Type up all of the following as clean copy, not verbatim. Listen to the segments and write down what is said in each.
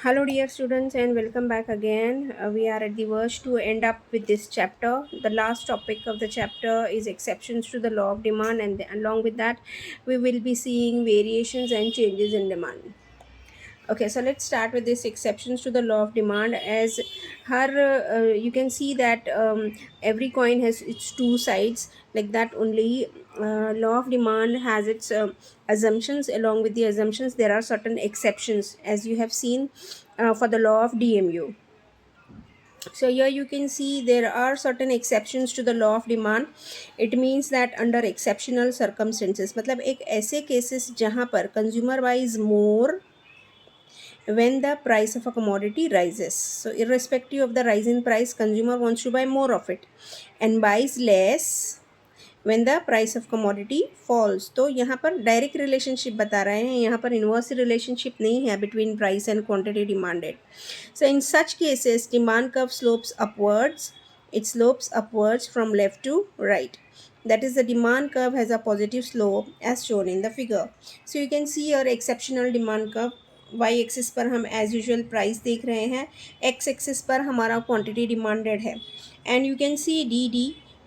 Hello, dear students, and welcome back again. We are at the verge to end up with this chapter. The last topic of the chapter is exceptions to the law of demand, and along with that, we will be seeing variations and changes in demand. Okay, so let's start with this exceptions to the law of demand. As her, you can see that every coin has its two sides. Like that, only law of demand has its assumptions. Along with the assumptions, there are certain exceptions, as you have seen for the law of DMU. So here you can see there are certain exceptions to the law of demand. It means that under exceptional circumstances, मतलब एक ऐसे cases जहाँ पर consumer buys more when the price of a commodity rises. So irrespective of the rise in price, consumer wants to buy more of it and buys less when the price of commodity falls. तो यहाँ पर direct relationship बता रहे हैं, यहाँ पर inverse relationship नहीं है between price and quantity demanded. So in such cases, demand curve slopes upwards. It slopes upwards from left to right. That is, the demand curve has a positive slope as shown in the figure. So you can see your exceptional demand curve. Y axis पर हम as usual price देख रहे हैं, x axis पर हमारा quantity demanded है, and you can see D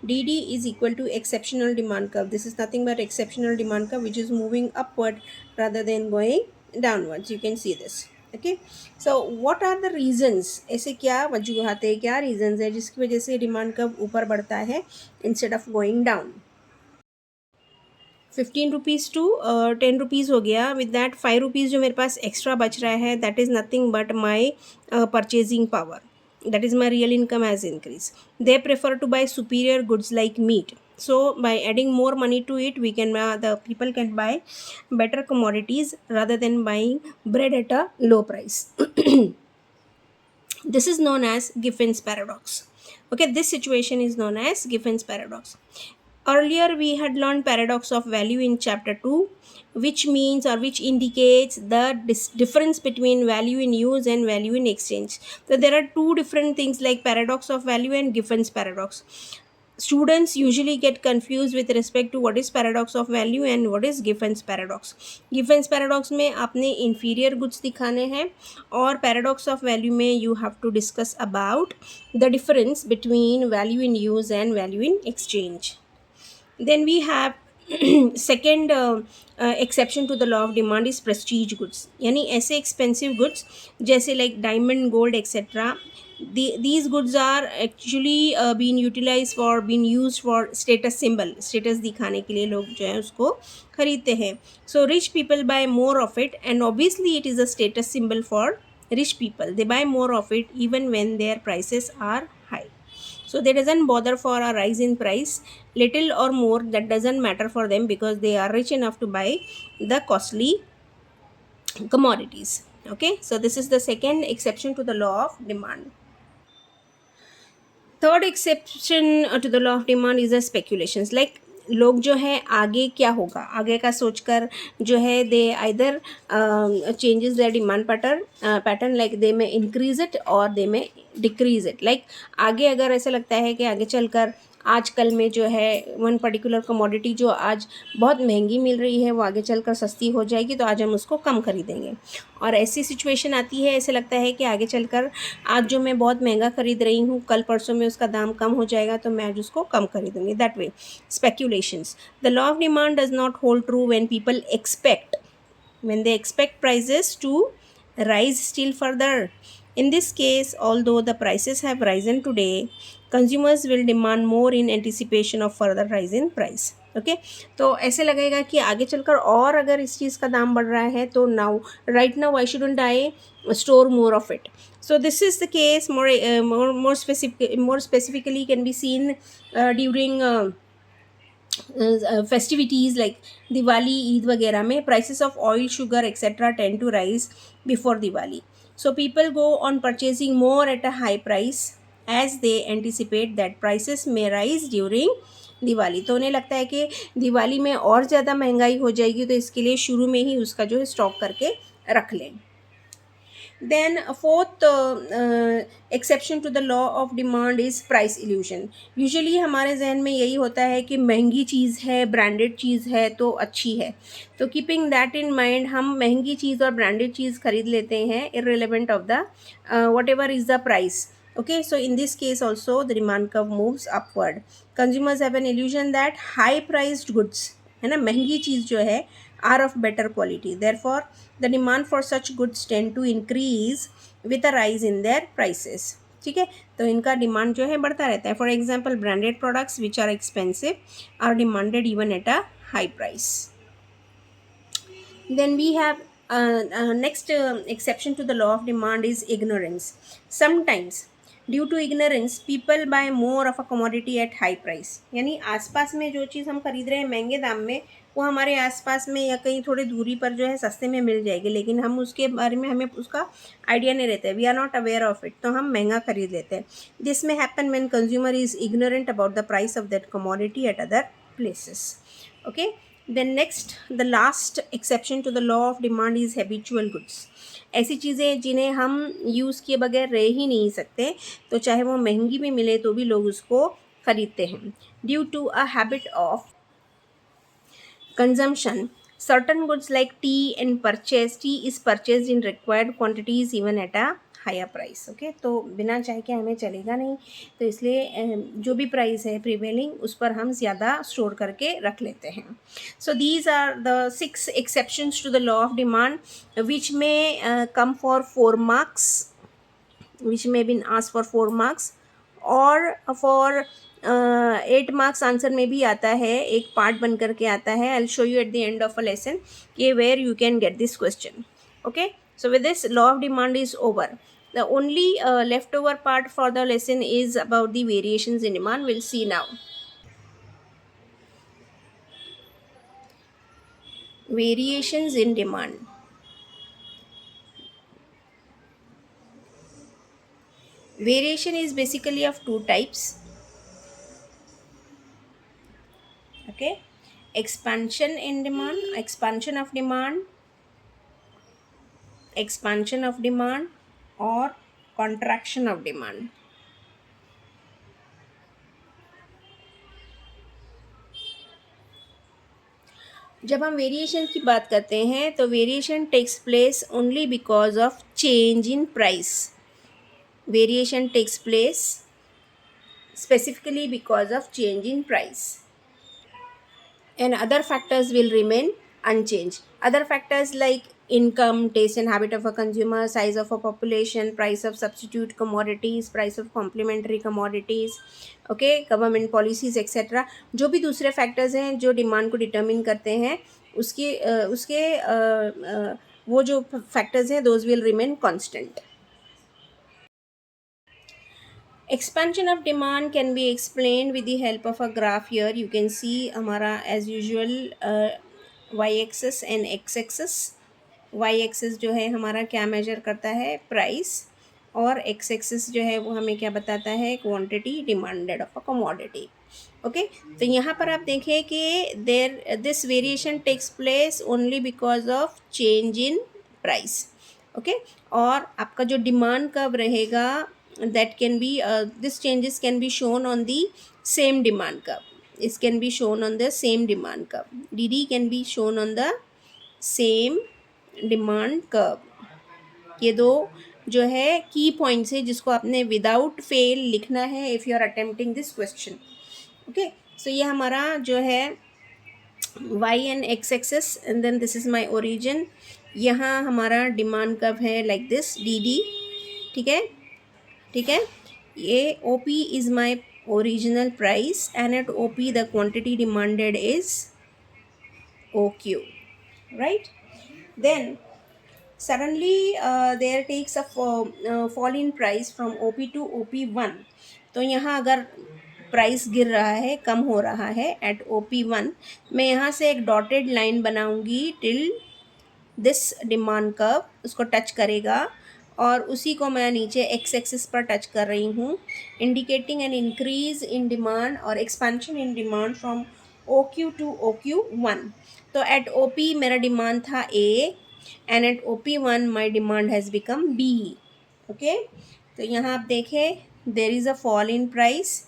D is equal to exceptional demand curve. This is nothing but exceptional demand curve which is moving upward rather than going downwards. You can see this. Okay, so what are the reasons? ऐसे क्या वजूहत है, क्या reasons है जिसकी वजह से demand curve ऊपर बढ़ता है instead of going down? 15 rupees to 10 rupees हो गया. विद दैट 5 रुपीज़ जो मेरे पास एक्स्ट्रा बच रहा है, that is nothing but my purchasing power. That is, my real income has increased. They prefer to buy superior goods like meat. So by adding more money to it, we can the people can buy better commodities rather than buying bread at a low price. This is known as Giffen's paradox. Okay, this situation is known as Giffen's paradox. Earlier, we had learned paradox of value in chapter 2, which means or which indicates the difference between value in use and value in exchange. So there are two different things like paradox of value and Giffen's paradox. Students usually get confused with respect to what is paradox of value and what is Giffen's paradox. Giffen's paradox में आपने inferior goods दिखाने हैं, और paradox of value में you have to discuss about the difference between value in use and value in exchange. Then we have second exception to the law of demand is prestige goods. यानी ऐसे expensive goods जैसे like diamond, gold, etc. These goods are actually being utilized for, being used for status symbol. Status दिखाने के लिए लोग जो है उसको खरीदते हैं. So rich people buy more of it, and obviously it is a status symbol for rich people. They buy more of it even when their prices are high. So they doesn't bother for a rise in price, little or more, that doesn't matter for them because they are rich enough to buy the costly commodities. Okay, so this is the second exception to the law of demand. Third exception to the law of demand is the speculations. Like लोग जो है आगे क्या होगा, आगे का सोचकर जो है they either changes their demand pattern, like they में इंक्रीज इट और दे में डिक्रीज इट. लाइक आगे अगर ऐसा लगता है कि आगे चलकर आजकल में जो है वन पर्टिकुलर कमोडिटी जो आज बहुत महंगी मिल रही है वो आगे चलकर सस्ती हो जाएगी, तो आज हम उसको कम खरीदेंगे. और ऐसी सिचुएशन आती है, ऐसे लगता है कि आगे चलकर आज जो मैं बहुत महंगा खरीद रही हूँ, कल परसों में उसका दाम कम हो जाएगा, तो मैं आज उसको कम खरीदूंगी. That way speculations. The law of demand does not hold true when people expect, when they expect prices to rise still further. In this case, although the prices have risen today, consumers will demand more in anticipation of further rise in price. Okay तो ऐसे लगेगा कि आगे चलकर और अगर इस चीज़ का दाम बढ़ रहा है तो now right now I shouldn't I store more of it. So this is the case more specifically can be seen during festivities like Diwali, Eid वगैरह में prices of oil, sugar etc. tend to rise before Diwali. So people go on purchasing more at a high price as they anticipate that prices may rise during Diwali. तो उन्हें लगता है कि दिवाली में और ज़्यादा महंगाई हो जाएगी, तो इसके लिए शुरू में ही उसका जो है स्टॉक करके रख लें. Then a fourth exception to the law of demand is price illusion. Usually हमारे जहन में यही होता है कि महंगी चीज़ है, ब्रांडेड चीज़ है तो अच्छी है, तो कीपिंग दैट इन माइंड हम महंगी चीज़ और ब्रांडेड चीज़ खरीद लेते हैं irrelevant of the whatever is the price. Okay, so in this case also the demand curve moves upward. Consumers have an illusion that high priced goods, है ना, महंगी चीज़ जो है are of better quality, therefore the demand for such goods tend to increase with a rise in their prices. ठीक है, तो इनका demand जो है बढ़ता रहता है. For example branded products which are expensive are demanded even at a high price. Then we have next exception to the law of demand is ignorance. Sometimes due to ignorance people buy more of a commodity at high price. यानी आसपास में जो चीज़ हम खरीद रहे हैं महंगे दाम में, वो हमारे आसपास में या कहीं थोड़ी दूरी पर जो है सस्ते में मिल जाएगी, लेकिन हम उसके बारे में हमें उसका आइडिया नहीं रहता है, we are not aware of it, तो हम महंगा खरीद लेते हैं. This may happen when consumer is ignorant about the price of that commodity at other places. Okay, then next the last exception to the law of demand is habitual goods. ऐसी चीज़ें जिन्हें हम यूज़ किए बगैर रह ही नहीं सकते, तो चाहे वो महंगी भी मिले तो भी लोग उसको खरीदते हैं. Due to a habit of consumption, certain goods like tea is purchased in required quantities even at a higher price. Okay, तो बिना चाय के हमें चलेगा नहीं, तो इसलिए जो भी प्राइस है प्रिवेलिंग उस पर हम ज़्यादा स्टोर करके रख लेते हैं. So these are the 6 exceptions to the law of demand which may come for 4 marks, which may been asked for 4 marks और for 8 marks आंसर में भी आता है, एक पार्ट बन करके आता है. I will show you at the end of a lesson कि where you can get this question. Okay, so with this law of demand is over. The only leftover part for the lesson is about the variations in demand. We'll see now. Variations in demand. Variation is basically of two types. Okay, expansion in demand, expansion of demand, expansion of demand और contraction of demand. जब हम variation की बात करते हैं तो variation takes place only because of change in price. Variation takes place specifically because of change in price, and other factors will remain unchanged. Other factors like income, taste and habit of a consumer, size of a population, price of substitute commodities, price of complementary commodities, okay, government policies etc. जो भी दूसरे factors हैं जो demand को determine करते हैं उसके वो जो factors हैं those will remain constant. Expansion of demand can be explained with the help of a graph. Here you can see हमारा as usual y-axis and x-axis. y-axis जो है हमारा क्या मेजर करता है, प्राइस, और x-axis जो है वो हमें क्या बताता है, quantity demanded of a commodity. Okay, तो यहाँ पर आप देखें कि this variation takes place only because of change in price. Okay, और आपका जो डिमांड कर्व रहेगा that can be this changes can be shown on the same demand curve. This can be shown on the same demand curve. dd can be shown on the same demand curve. ये दो जो है की points है जिसको आपने without fail लिखना है if you are attempting this question. Okay, so ये हमारा जो है y and x axis and then this is my origin. यहाँ हमारा डिमांड कर्व है लाइक दिस dd. ठीक है, ठीक है, ये OP is my original price and at OP the quantity demanded is OQ, right? Then suddenly there takes a fall in price from OP to OP1. तो यहाँ अगर price गिर रहा है, कम हो रहा है एट OP1, मैं यहाँ से एक डॉटेड लाइन बनाऊंगी टिल दिस डिमांड कर्व, उसको टच करेगा और उसी को मैं नीचे एक्स एक्सिस पर टच कर रही हूँ, indicating an increase in demand और expansion in demand from OQ to OQ1. तो एट OP मेरा डिमांड था A, and at OP1 my demand has become B. Okay, तो यहाँ आप देखें there is a fall in price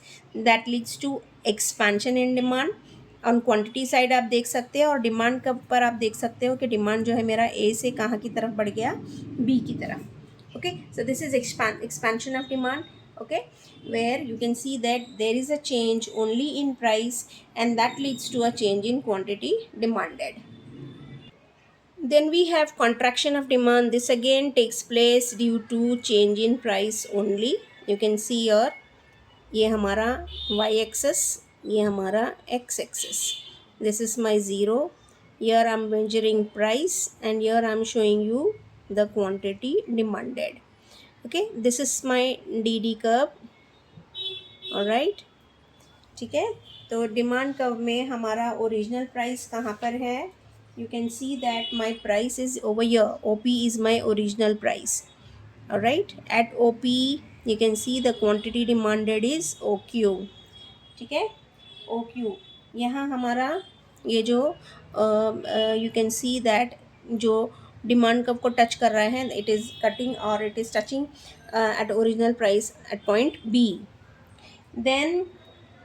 that leads to expansion in demand. On quantity side आप देख सकते हैं, और डिमांड कब पर आप देख सकते हो कि डिमांड जो है मेरा ए से कहाँ की तरफ बढ़ गया, बी की तरफ. Okay, so this is expansion of demand. Okay, where you can see that there is a change only in price and that leads to a change in quantity demanded. Then we have contraction of demand. This again takes place due to change in price only. You can see here, ये हमारा y axis, ये हमारा x axis. This is my 0. Here I'm measuring price and here I'm showing you the quantity demanded. Okay, this is my DD curve. All right, ठीक है. तो demand curve में हमारा original price कहाँ पर है? You can see that my price is over here. OP is my original price. Right, at OP you can see the quantity demanded is OQ. ठीक है, OQ. यहाँ हमारा ये जो you can see that जो डिमांड कर्व को touch कर रहा है, it is cutting or it is touching at original price at point B. Then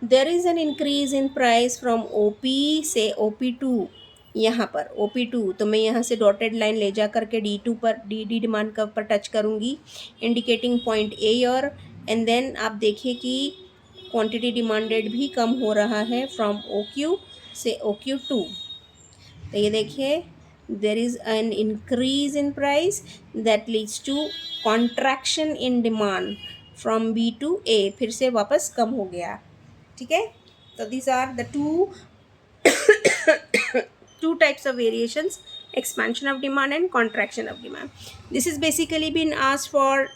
there is an increase in price from OP से OP2. यहाँ पर OP2, तो मैं यहाँ से डॉटेड लाइन ले जा करके D2 पर DD डिमांड कर्व पर टच करूँगी, इंडिकेटिंग पॉइंट A और एंड देन आप देखिए कि क्वांटिटी डिमांडेड भी कम हो रहा है फ्रॉम OQ से OQ2. तो ये देखिए there is an increase in price that leads to contraction in demand from B to A. फिर से वापस कम हो गया. ठीक है, तो these are the two types of variations: expansion of demand and contraction of demand. This is basically been asked for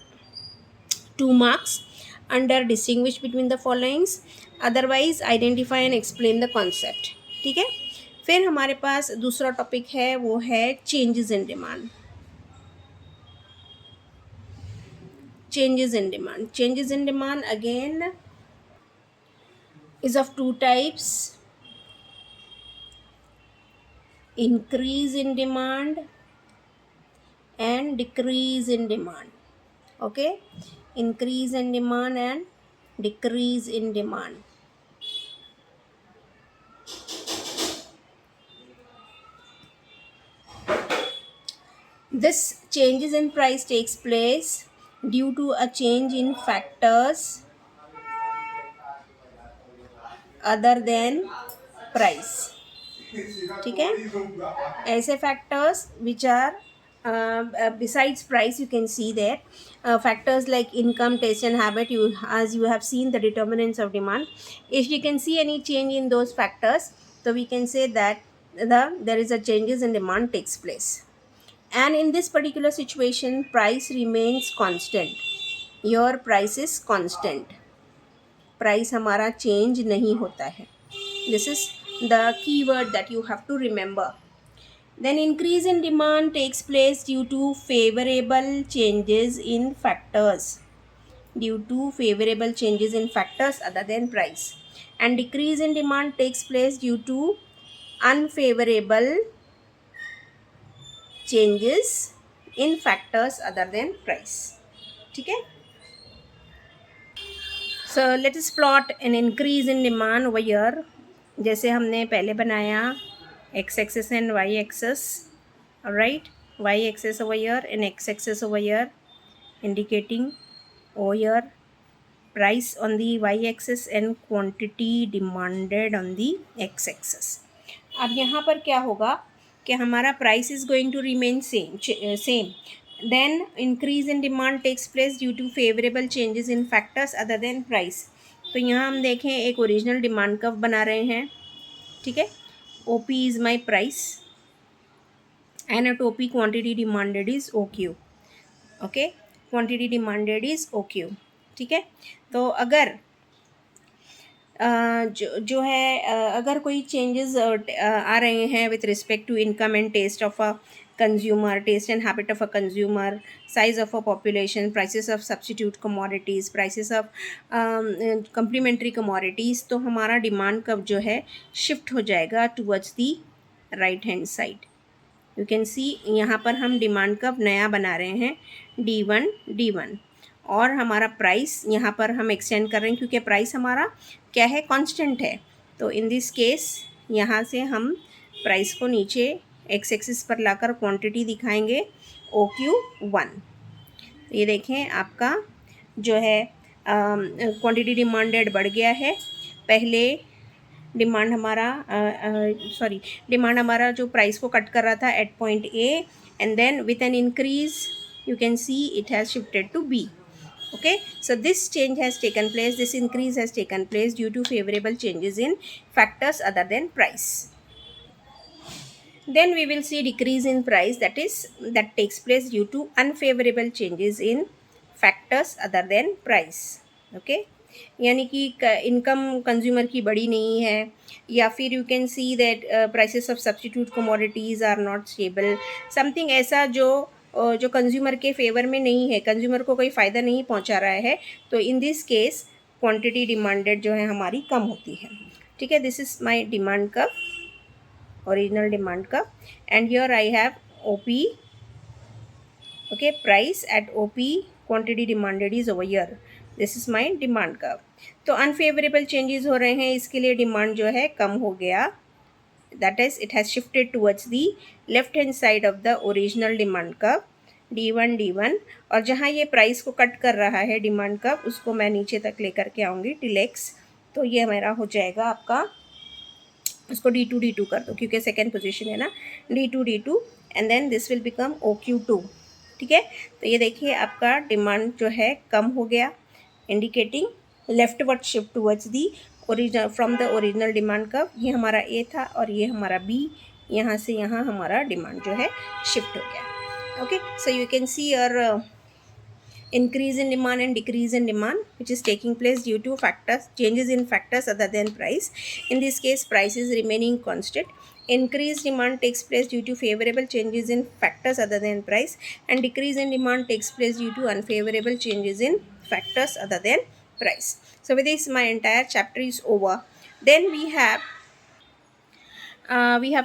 2 marks under distinguish between the followings. Otherwise identify and explain the concept. ठीक है, फिर हमारे पास दूसरा topic है, वो है changes in demand. Changes in demand. Changes in demand again is of 2 types: increase in demand and decrease in demand. Okay, increase in demand and decrease in demand. This changes in price takes place due to a change in factors other than price. ठीक है, ऐसे factors which are besides price. You can see there factors like income, taste and habit. As you have seen the determinants of demand, if you can see any change in those factors, so we can say that there is a changes in demand takes place. And in this particular situation price remains constant. Your price is constant. Price हमारा change नहीं होता है. This is the keyword that you have to remember. Then increase in demand takes place due to favorable changes in factors. Due to favorable changes in factors other than price. And decrease in demand takes place due to unfavorable changes in factors other than price. ठीक है. So let us plot an increase in demand over here. जैसे हमने पहले बनाया x axis and y axis. Alright, y axis over here and x axis over here, indicating over here price on the y axis and quantity demanded on the x axis. अब यहाँ पर क्या होगा कि हमारा price is going to remain same. Then increase in demand takes place due to favorable changes in factors other than price. तो यहाँ हम देखें एक ओरिजिनल डिमांड कर्व बना रहे हैं. ठीक है, OP is my price and at OP quantity demanded is OQ. Okay, quantity demanded is OQ. ठीक है, तो अगर जो है अगर कोई चेंजेस आ रहे हैं with respect to income and taste of a consumer, taste and habit of a consumer, size of a population, prices of substitute commodities, prices of complementary commodities, तो हमारा डिमांड कर्व जो है शिफ्ट हो जाएगा towards the right hand side. You can see यहाँ पर हम demand curve नया बना रहे हैं D1 और हमारा प्राइस यहाँ पर हम एक्सटेंड कर रहे हैं क्योंकि प्राइस हमारा क्या है, कांस्टेंट है। तो इन दिस केस यहाँ से हम प्राइस को नीचे एक्स एक्सिस पर लाकर क्वांटिटी दिखाएंगे OQ1। ये देखें आपका जो है क्वांटिटी डिमांडेड बढ़ गया है। पहले डिमांड हमारा जो प्राइस को कट कर रहा था at point A, and then with an increase you can see it has shifted to B. Okay, so this change has taken place, this increase has taken place due to favorable changes in factors other than price. Then we will see decrease in price, that takes place due to unfavorable changes in factors other than price. Okay, यानी कि income consumer की बड़ी नहीं है, या फिर you can see that prices of substitute commodities are not stable, something ऐसा जो कंज्यूमर के फेवर में नहीं है, कंज्यूमर को कोई फ़ायदा नहीं पहुंचा रहा है। तो in this case quantity demanded जो है हमारी कम होती है। ठीक है, this is my demand curve, original demand curve, and here I have OP। Okay, price at OP, quantity demanded is over here, this is my demand curve. तो unfavourable changes हो रहे हैं, इसके लिए डिमांड जो है कम हो गया, that is it has shifted towards the left hand side of the original demand curve D1 और जहाँ ये प्राइस को कट कर रहा है डिमांड कर्व, उसको मैं नीचे तक लेकर के आऊँगी till x। तो ये मेरा हो जाएगा आपका, उसको D2 कर दो क्योंकि सेकेंड पोजीशन है ना, D2 and then this will become OQ2। ठीक है, तो ये देखिए आपका डिमांड जो है कम हो गया, indicating leftward shift towards the original from the original demand curve. ये हमारा A था और ये हमारा B, यहाँ से यहाँ हमारा डिमांड जो है शिफ्ट हो गया। Okay, so you can see your increase in demand and decrease in demand which is taking place due to changes in factors other than price. In this case price is remaining constant. Increased demand takes place due to favorable changes in factors other than price, and decrease in demand takes place due to unfavorable changes in factors other than price. So with this my entire chapter is over. Then we have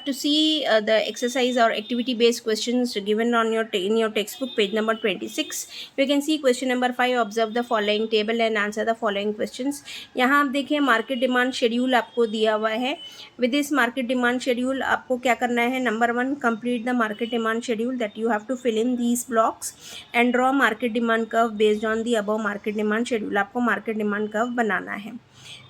to see the exercise or activity based questions given on in your textbook, page number 26. You can see question number 5, observe the following table and answer the following questions. यहाँ आप देखिए market demand schedule आपको दिया हुआ है। With this market demand schedule आपको क्या करना है, number 1, complete the market demand schedule, that you have to fill in these blocks and draw market demand curve based on the above market demand schedule. आपको market demand curve बनाना है।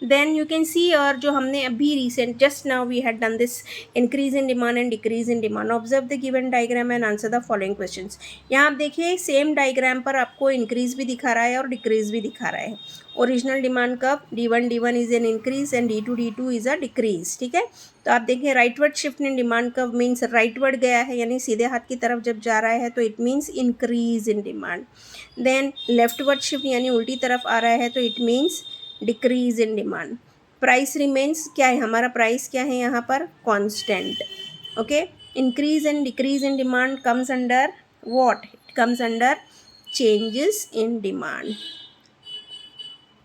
Then you can see, और जो हमने अभी recent just now we had done this increase in demand and decrease in demand. Observe the given diagram and answer the following questions. यहाँ आप देखिए सेम डायग्राम पर आपको इंक्रीज भी दिखा रहा है और डिक्रीज भी दिखा रहा है। Original demand curve D1 is an increase and D2 is a decrease. ठीक है, तो आप देखिए rightward shift in demand curve means rightward गया है, यानी सीधे हाथ की तरफ जब जा रहा है तो it means increase in demand. Then leftward shift यानी उल्टी तरफ आ रहा है तो it means decrease in demand. Price remains क्या है, हमारा प्राइस क्या है यहाँ पर, constant. Okay, increase and decrease in demand comes under what, it comes under changes in demand.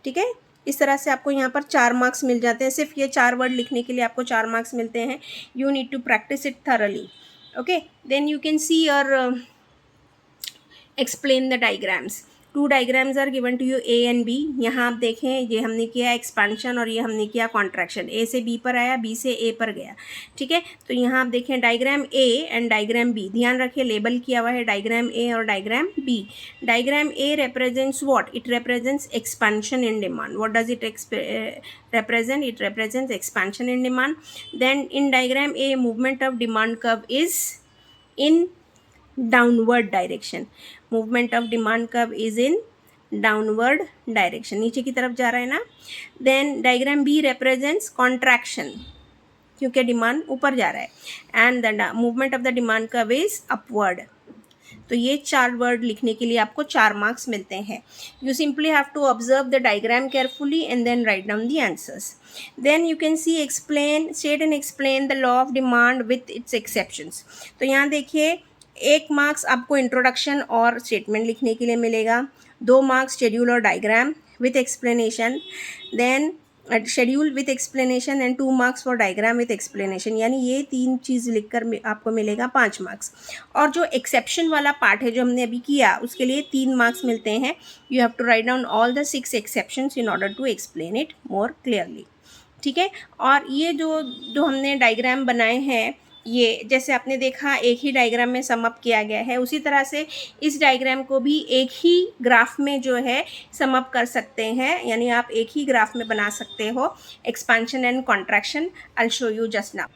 ठीक है, इस तरह से आपको यहाँ पर 4 मार्क्स मिल जाते हैं। सिर्फ ये 4 वर्ड लिखने के लिए आपको 4 मार्क्स मिलते हैं। You need to practise it thoroughly. Okay, then you can see और explain the diagrams. 2 diagrams are given to you, A and B. यहाँ आप देखें ये हमने किया एक्सपेंशन और ये हमने किया कॉन्ट्रैक्शन। A से B पर आया, B से A पर गया। ठीक है, तो यहाँ आप देखें diagram A and diagram B, ध्यान रखिए लेबल किया हुआ है डायग्राम A और diagram B। Diagram A represents what? It represents expansion in demand. What does it represent? It represents expansion in demand. Then in diagram A, movement of demand curve is in downward direction. Movement of demand curve is in downward direction, नीचे की तरफ जा रहा है ना। Then diagram B represents contraction, क्योंकि demand ऊपर जा रहा है, and the movement of the demand curve is upward. तो ये 4 वर्ड लिखने के लिए आपको 4 मार्क्स मिलते हैं। You simply have to observe the diagram carefully and then write down the answers. Then you can see explain, state and explain the law of demand with its exceptions. तो यहाँ देखिए 1 marks आपको introduction और statement लिखने के लिए मिलेगा, 2 marks schedule और diagram with explanation, then schedule with explanation and 2 marks for diagram with explanation, यानी ये 3 चीज़ लिखकर आपको मिलेगा 5 मार्क्स। और जो एक्सेप्शन वाला पार्ट है जो हमने अभी किया उसके लिए 3 मार्क्स मिलते हैं। You have to write down all the 6 exceptions in order to explain it more clearly, ठीक है। और ये जो जो हमने डायग्राम बनाए हैं, ये जैसे आपने देखा एक ही डायग्राम में सम अप किया गया है, उसी तरह से इस डायग्राम को भी एक ही ग्राफ में जो है सम अप कर सकते हैं, यानी आप एक ही ग्राफ में बना सकते हो expansion and contraction. I will show you just now.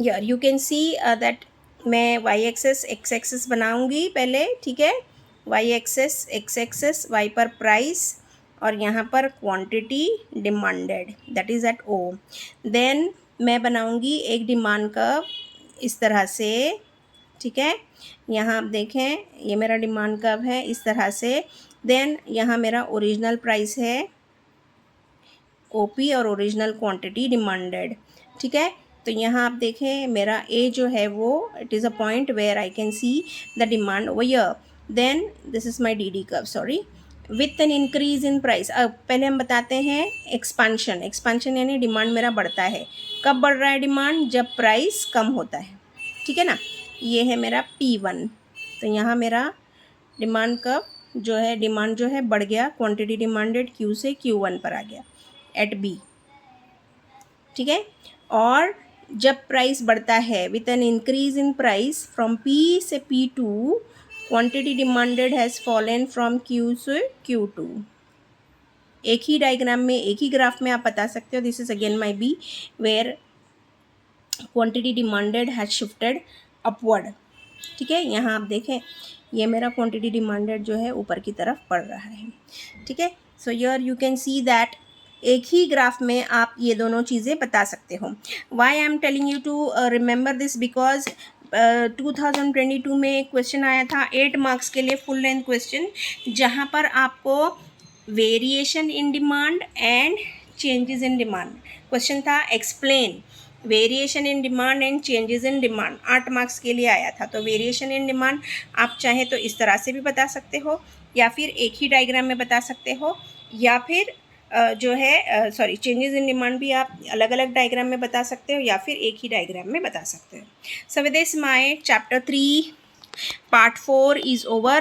Here you can see that मैं वाई एक्सेस एक्स एक्सेस बनाऊंगी पहले, ठीक है। Y axis X axis, Y पर प्राइस और यहाँ पर quantity demanded that is at O. Then मैं बनाऊंगी एक डिमांड कर्व इस तरह से, ठीक है। यहाँ आप देखें ये मेरा डिमांड कर्व है इस तरह से। देन यहाँ मेरा ओरिजिनल प्राइस है ओपी और ओरिजिनल क्वांटिटी डिमांडेड, ठीक है। तो यहाँ आप देखें मेरा ए जो है वो it is a point where I can see the demand over here. Then this is my D curve, sorry, with an increase in price. अब पहले हम बताते हैं एक्सपांशन। एक्सपांशन यानी डिमांड मेरा बढ़ता है। कब बढ़ रहा है डिमांड? जब प्राइस कम होता है, ठीक है ना। ये है मेरा P1। तो यहाँ मेरा डिमांड कर्व जो है, डिमांड जो है बढ़ गया, क्वांटिटी डिमांडेड Q से Q1 पर आ गया एट B, ठीक है। और जब प्राइस बढ़ता है with an increase in price from P से P2, quantity demanded has fallen from Q से Q2। एक ही डायग्राम में एक ही ग्राफ में आप बता सकते हो this is again my B where quantity demanded has shifted upward, ठीक है। यहाँ आप देखें ये मेरा क्वांटिटी डिमांडेड जो है ऊपर की तरफ बढ़ रहा है, ठीक है। So here you can see that एक ही ग्राफ में आप ये दोनों चीज़ें बता सकते हो। Why I am telling you to remember this because 2022 में एक क्वेश्चन आया था 8 मार्क्स के लिए फुल लेंथ क्वेश्चन, जहाँ पर आपको variation in demand and changes in demand question था। Explain variation in demand and changes in demand, 8 marks के लिए आया था। तो वेरिएशन इन डिमांड आप चाहें तो इस तरह से भी बता सकते हो, या फिर एक ही डायग्राम में बता सकते हो, या फिर जो है सॉरी चेंजेस इन डिमांड भी आप अलग अलग डायग्राम में बता सकते हो, या फिर एक ही डायग्राम में बता सकते हो। So with this my chapter 3 part 4 is over.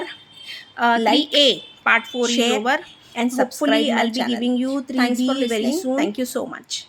3A part 4 is over, and hopefully I'll be giving you 3B very soon. Thank you so much.